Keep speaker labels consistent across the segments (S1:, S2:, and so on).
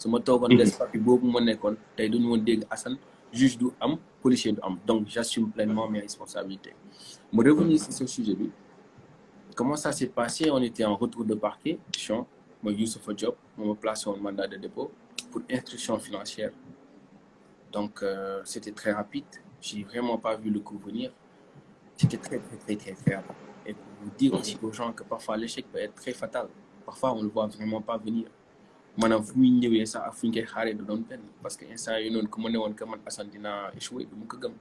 S1: su ma toogoon des parti boobu ma nekkoon tey duñu woon dégg Assane juge du am policier du am donc j'assume pleinement mes responsabilités. Me revenir sur ce sujet bi comment ça s'est passé? On était en retour de parquet moi Youssoupha Diop moo ma placé woon mandat de dépôt pour instruction financière. Donc c'était très rapide, j'ai vraiment pas vu le coup venir. C'était très rapide. Et pour vous dire aussi aux gens que parfois l'échec peut être très fatal. Parfois on le voit vraiment pas venir. Maanaam fu muy ñëwee sax ak fu ñu koy xaaree da doon benn parce que instant yi noonu ku ma ne woon que man Assane dinaa échoué du ma ko gëm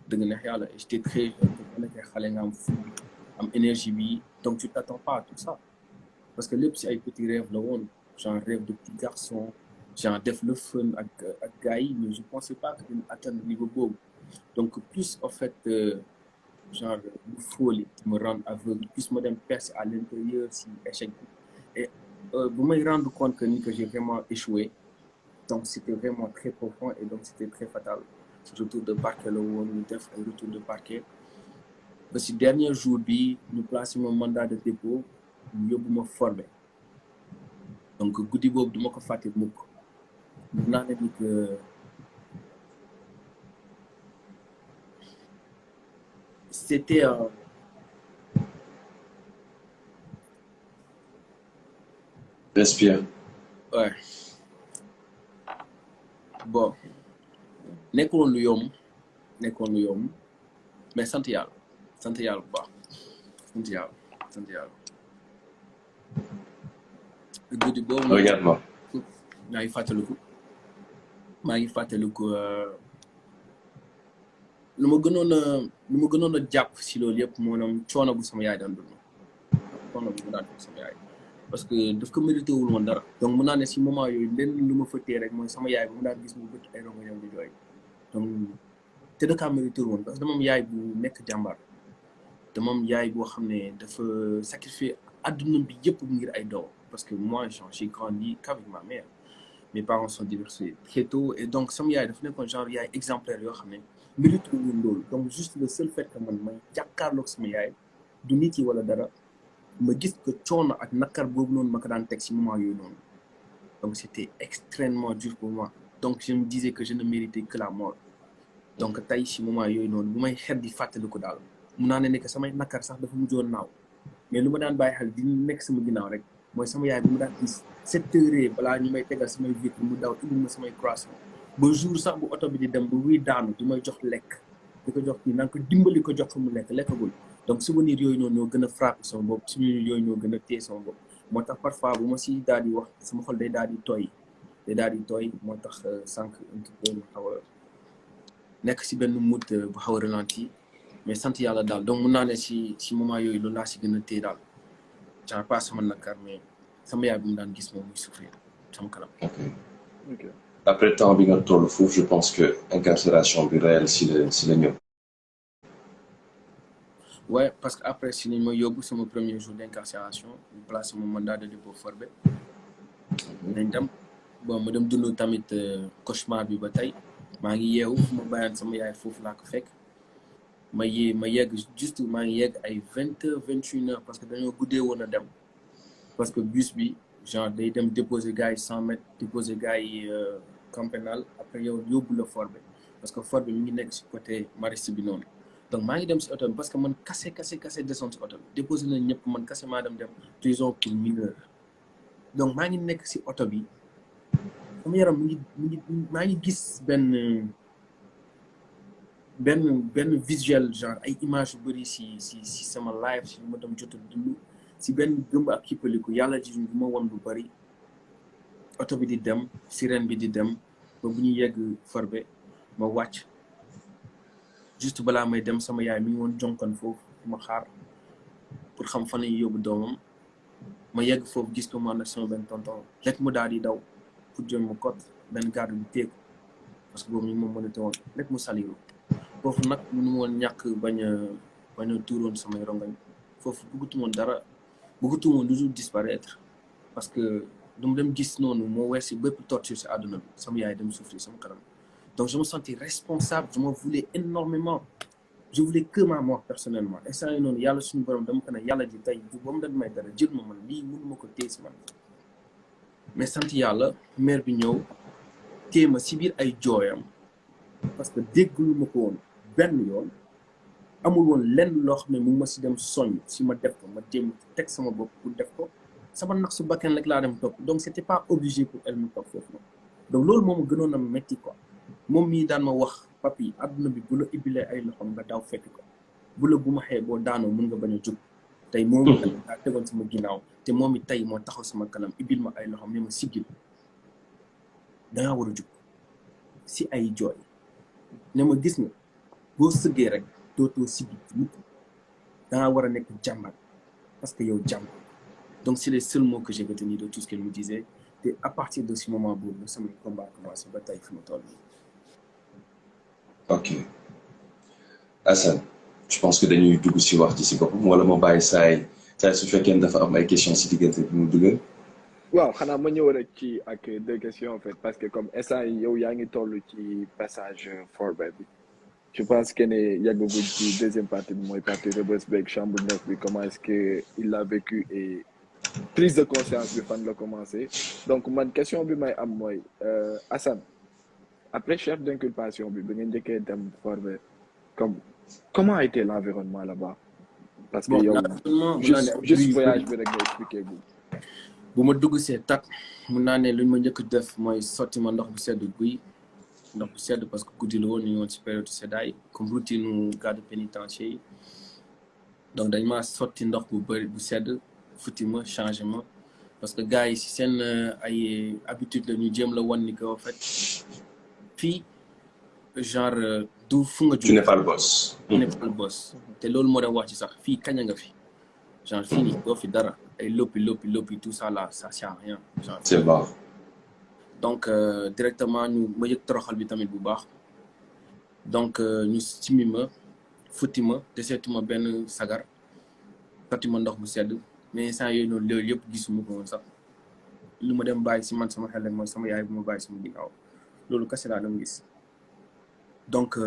S1: dëgg neex yàlla j'étais très jeune ku nekkee xale nga am fu am énergie bi donc tu t'attends pas à tout ça parce que lépp si ay petits rêves la woon genre rêve de petit garçon genre def le fun ak gars yi mais je pensais pas que dina atteindre niveau boobu donc plus en fait genre lu folie me rendre aveugle plus ma dem percer à l'intérieur si échec et bu may rendre compte que j'ai vraiment échoué donc c'était vraiment très profond et donc c'était très fatal retour de parquet la woon ñu def ay retour de parquet ba si dernier jour bi ñu placé mon mandat de dépôt ñu yóbbu ma formé donc guddi boobu duma ko fàtte mukk mun naa ne ni que c'était
S2: Respire.
S1: Ouais. Bon nekkoon lu yomb mais sant yàlla bu baax sant yàlla guddi boobu
S2: Regarde-moi.
S1: maa ngi fàttaliku lu ma gënoon a jàpp si loolu yëpp maanaam coono bu sama yaay daan dund sama yaay parce que daf ko mérité wul woon dara donc mun naa ne si moment yooyu lenn lu ma fëttee rek mooy sama yaay bu mu daan gis mu bët ay rongoñam di jooy donc te da kaa mérité woon parce que dama am yaay bu nekk jàmbaar dama am yaay boo xam ne dafa sacrifier adduna bi yëpp ngir ay doom parce que moi j'ai grandi qu'avec ma mère mes parents sont divorcés très tôt et donc sama yaay dafa nekkoon genre yaay exemplaire yoo xam ne mérité woon loolu donc juste le seul fait que man may jàkkaarloog sama yaay du nit yi wala dara ma gis que coono ak nakar boobu noonu ma ko daan teg si moment yooyu noonu donc c'était extrêmement dur pour moi donc je me disais que je ne méritais que la mort donc tey si moment yooyu noonu bu may xet di fàttali ko daal mun naa ne que samay nakar sax dafa mujjoon naaw mais lu ma daan bàyyi xel di nekk sama ginnaaw rek mooy sama yaay bu mu daan gis 7 heures balaa ñu may tegal samay vitre mu daw indi ma samay croissant ba jour sax bu oto bi di dem ba wuy daanu di may jox lekk di ko jox kii naan ko dimbali ko jox ko mu lekkagul donc souvenir yooyu noonu ñoo gën a frappé sama bopp souvenir yooyu ñoo gën a téye sama bopp moo tax parfois bu ma si daal di wax sama xol day daal di tooy moo tax sànq un petit peu mu xaw a nekk si benn mood bu xaw a ralenti mais sant yàlla daal donc mun naa ne si moment yooyu loolu laa si gën a téye daal genre pas sama nakar mais sama yaay bu mu daan gis moom muy souffrir sama kanam.
S2: Ok. Après temps bi nga toll foofu je pense que incarcération bi réel si la ñëw.
S1: Ouais, parce que après si nañ ma yóbbu sama premier jour d'incarcération ñu placé mon mandat de dépôt formé nañ dem bon ma dem dund tamit cauchemar bi ba tey maa ngi yeewu fu ma bàyyaan sama yaay foofu laa ko fekk ma yegg juste maa ngi yegg ay 20h 21h parce que dañoo guddee woon a dem parce que bus bi genre day dem déposer gars yi 100 mètres déposer gars yi camp pénal après yow yóbbu la Fort Bé parce que Fort Bé mi ngi nekk si côté Mariste bi noonu donc maa ngi dem si oto bi parce que man kase desoon si oto bi déposé nañ ñëpp man kase maa dem prison pour mineur donc maa ngi nekk si oto bi sama yaram maa ngi gis benn visuel genre ay image yu bëri si sama live si lu ma dem jot a dund si benn gëmb ak kippaliku yàlla ji bu ma won lu bëri oto bi di dem sirène bi di dem ba bu ñu yegg Fort Bé ma wàcc juste balaa may dem sama yaay mi ngi woon jonkan foofu ma xaar pour xam fan lañuy yóbbu doomam ma yegg foofu gis ko man ak sama benn tonton lekk mu daal di daw pour jëm ma kot benn garde bi téeg parce que boobu ñu moom mënate woon lekk mu saliru foofu nag mënu woon ñàkk bañ a tuuroon samay rongañ foofu bëggatumoon dara bëggatumoon lu dul disparaître parce que du mu dem gis noonu moo weer si bépp torture si àdduna bi sama yaay dem souffrir sama kanam donc je me sentais responsable je m'en voulais énormément je voulais que ma mort personnellement instant yi noonu yàlla suñu borom dama ko ne yàlla ji tey ba mu doon may dara jël ma man lii mënuma ko téye si man mais sant yàlla mère bi ñëw téye ma si biir ay jooyam parce que dégglu ma ko woon benn yoon amul woon lenn loo xam ne mu ma si dem soñ si ma def ko ma jéem teg sama bopp pour def ko sama nax su bakkan rek laa dem topp donc c'était pas obligé pour elle mu topp foofu noonu donc loolu moom gënoon a métti quoi moom mii daan ma wax papi adduna bi bu la ibbilee ay loxoom nga daw fekk ko bu la bu ma xee boo daanoo mun nga bañ a jóg tey moom daa tegoon sama ginnaaw te moom it tey moo taxaw sama kanam ibbil ma ay loxoom ne ma siggil dangaa war a jóg si ay jooy ne ma gis nga boo sëggee rek dootoo siggi mukk dangaa war a nekk jàmbaar parce que yow jàmbaar donc c'est les seuls mots que j'ai retenus de tout ce qu'elle me disait et à partir de ce moment boobu sama combat commencé ba tey fi ma toll nii.
S2: Ok Assane je pense que dañuy dugg si wax ji si boppam wala ma bàyyi saay su fekkee dafa am ay questions si diggante bi mu dugal.
S3: waaw xanaa ma ñëw rek ci ak 2 questions en fait parce que comme instant yow yaa ngi toll ci passage Forbe bi je pense que ne yàggaguñ ci deuxième partie bi mooy partie Rebeuss beeg chambre 9 bi comment est-ce que il l'a vécu et prise de conscience bi fan la commencé donc man question bi may am mooy Assane après chef d'inculpation bi ba nga njëkkee dem Forbe comme comment a été l'environnement là-bas parce que yow juste voyage bi rek nga expliqué
S1: bu ma dugg see tat mun naa ne luñ ma njëkk def mooy sotti ma ndox bu sedd guy ndox bu sedd parce que guddi la woon ñu ngi woon ci période seddaay comme routine garde pénitentiaire yi donc dañ maa sotti ndox bu bëri bu sedd futti ma changé ma parce que gars yi si seen ay habitude la ñu jéem la wan ni que en fait fii genre du fu nga.
S2: tu n'es pas le boss.
S1: tu n'es pas le boss te loolu moo doon wax ci sax fii kañ nga fi genre fii nii doo fi dara. ay loppi tout ça là ça sert à rien. genre
S2: c'est bon.
S1: donc directement ñu ma yëg toroxal bi tamit bu baax donc ñu simi ma futti ma deseetuma benn sagar sotti ma ndox bu sedd mais instant yooyu noonu loolu yëpp gisuma ko woon sax lu ma dem bàyyi si man sama xel rek mooy sama yaay bu ma bàyyi sama ginnaaw loolu kese laa dem gis donc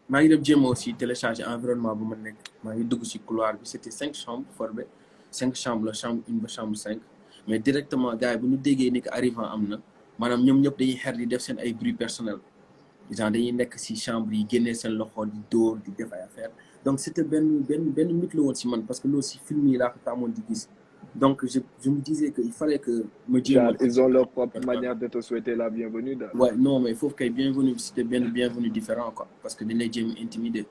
S1: maa ngi dem jéem aussi télécharger environnement bu ma nekk maa ngi dugg si couloir bi c'était 5 chambres Forbe 5 chambres la chambre 1 ba chambre 5 mais directement gars yi bu ñu déggee ni que arrivant am na maanaam ñoom ñëpp dañuy xer di def seen ay bruit personnel genre dañuy nekk si chambre yi génnee seen loxo di dóor di def ay affaire donc c'était benn mythe la woon si man parce que loolu si film yi laa ko tàmmoon di gis donc je me disais que il fallait que ma jéem
S3: ils ont leur propre manière de te souhaiter la bienvenue daal.
S1: ouais non mais foofu kay bienvenue c'était benn bienvenue différent quoi parce que dañ lay jéem intimider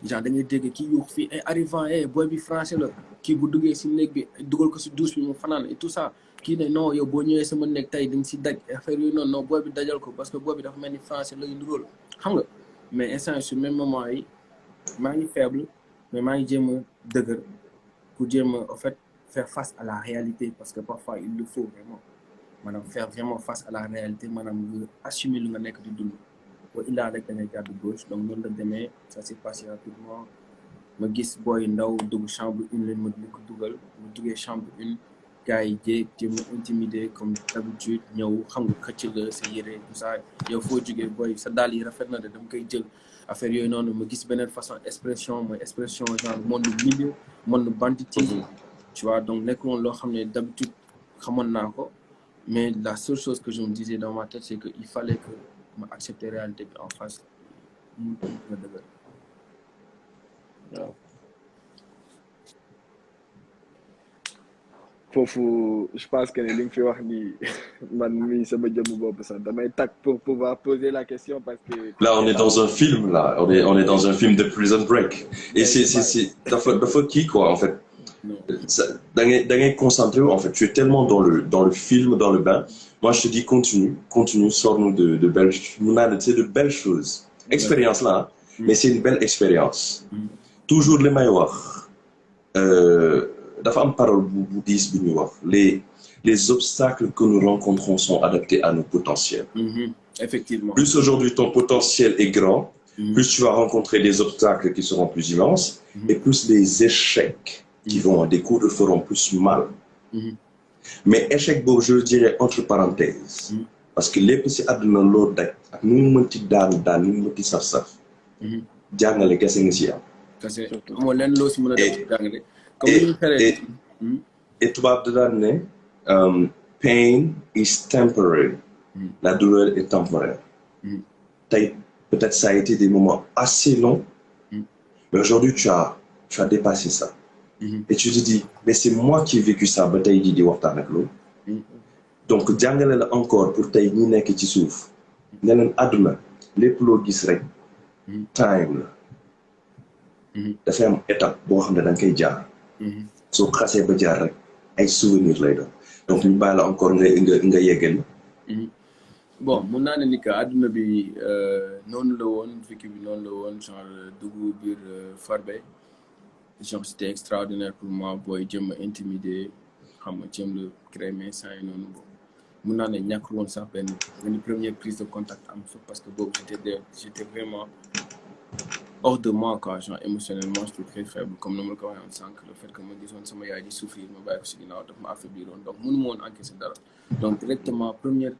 S1: genre da ngay dégg kii yuux fii ay arrivant boy bi français la kii bu duggee si néeg bi dugal ko si douche bi mu fanaan et tout ça kii ne non yow boo ñëwee sama néeg tey dañ si daj affaire yooyu noonu non boy bi dajal ko parce que boy bi dafa mel ni français lay nduróol xam nga mais instant sur même moment yi maa ngi faible mais maa ngi jéem a dëgër pour jéem a en fait faire face à la réalité parce que parfois il le faut vraiment maanaam faire vraiment face à la réalité maanaam nga assumer lu nga nekk di dund wa illaa rek da ngay jàdd gauche donc noonu la demee ça s'est passé rapidement ma gis booy ndaw dugg chambre 1 leen ma ko dugal ma duggee chambre 1 gars yi jéem a intimider comme d'habitude ñëw xam nga xëcc la sa yére tout ça yow foo jógee booy sa daal yi rafet na de dama koy jël affaire yooyu noonu ma gis beneen façon expression mooy expression genre monde milieu monde banditisme tu vois donc nekkoon loo xam ne d'habitude xamoon naa ko mais la seule chose que je me disais dans ma tête c'est que il fallait que ma accepter réalité bi en face mu nga dëgër
S3: waaw foofu je pense que li nga fi wax ni man mii sama jëmm bopp sax damay tag pour pouvoir poser la question parce que
S2: là on est dans un film là on est dans un film de Prison Break et c'est dafa kii quoi en fait da ngay concentré en fait tu es tellement dans le film dans le bain moi je te dis continue sors-nous de belles c'est de belles choses expérience là mais c'est une belle expérience toujours li may wax dafa am parole bu diis bi ñuy wax les obstacles que nous rencontrons sont adaptés à nos potentiels.
S1: Effectivement.
S2: Plus aujourd'hui ton potentiel est grand, plus tu vas rencontrer des obstacles qui seront plus immenses et plus les échecs qui vont en découdre feront plus mal. Mais échec boobu je le dirais entre parenthèses. Parce que lépp si àdduna loo daj ak nu mu mënti daan nu mu mënti saf-saf. jàngale kese nga si am.
S1: kese amoo lenn loo si mën a def jàngale.
S2: et tubaab da daan ne pain is temporary. La douleur est temporaire. Peut-être ça a été des moments assez longs, mais aujourd'hui tu as dépassé ça. Et tu te dis, mais c'est moi qui ai vécu ça, ba tey jii di waxtaan ak loolu. Donc jàngale la encore pour tey ñi nekk ci suuf. Ne leen àdduna lépp loo gis rek time la. dafay am étape boo xam ne da nga koy jaar. soo xasee ba jaar rek ay souvenirs lay doon. donc ñu bàyyi la encore nga yeggali.
S1: bon mun naa ne ni que àdduna bi noonu la woon vécu bi noonu la woon genre dugg biir Farbey genre c'était extraordinaire pour moi booy jëm a intimider xam nga jëm la créer mes seins yi noonu bon mun naa ne ñàkkul woon sax benn première prise de contact am fa parce que boobu j'étais vraiment hors de moi quoi genre émotionnellement j'étais très faible comme ni ma la ko waxee woon sànq le fait que ma gisoon sama yaay di souffrir ma bàyyi ko si ginnaaw daf ma affaibliroon donc mënu ma woon encaisser dara donc directement première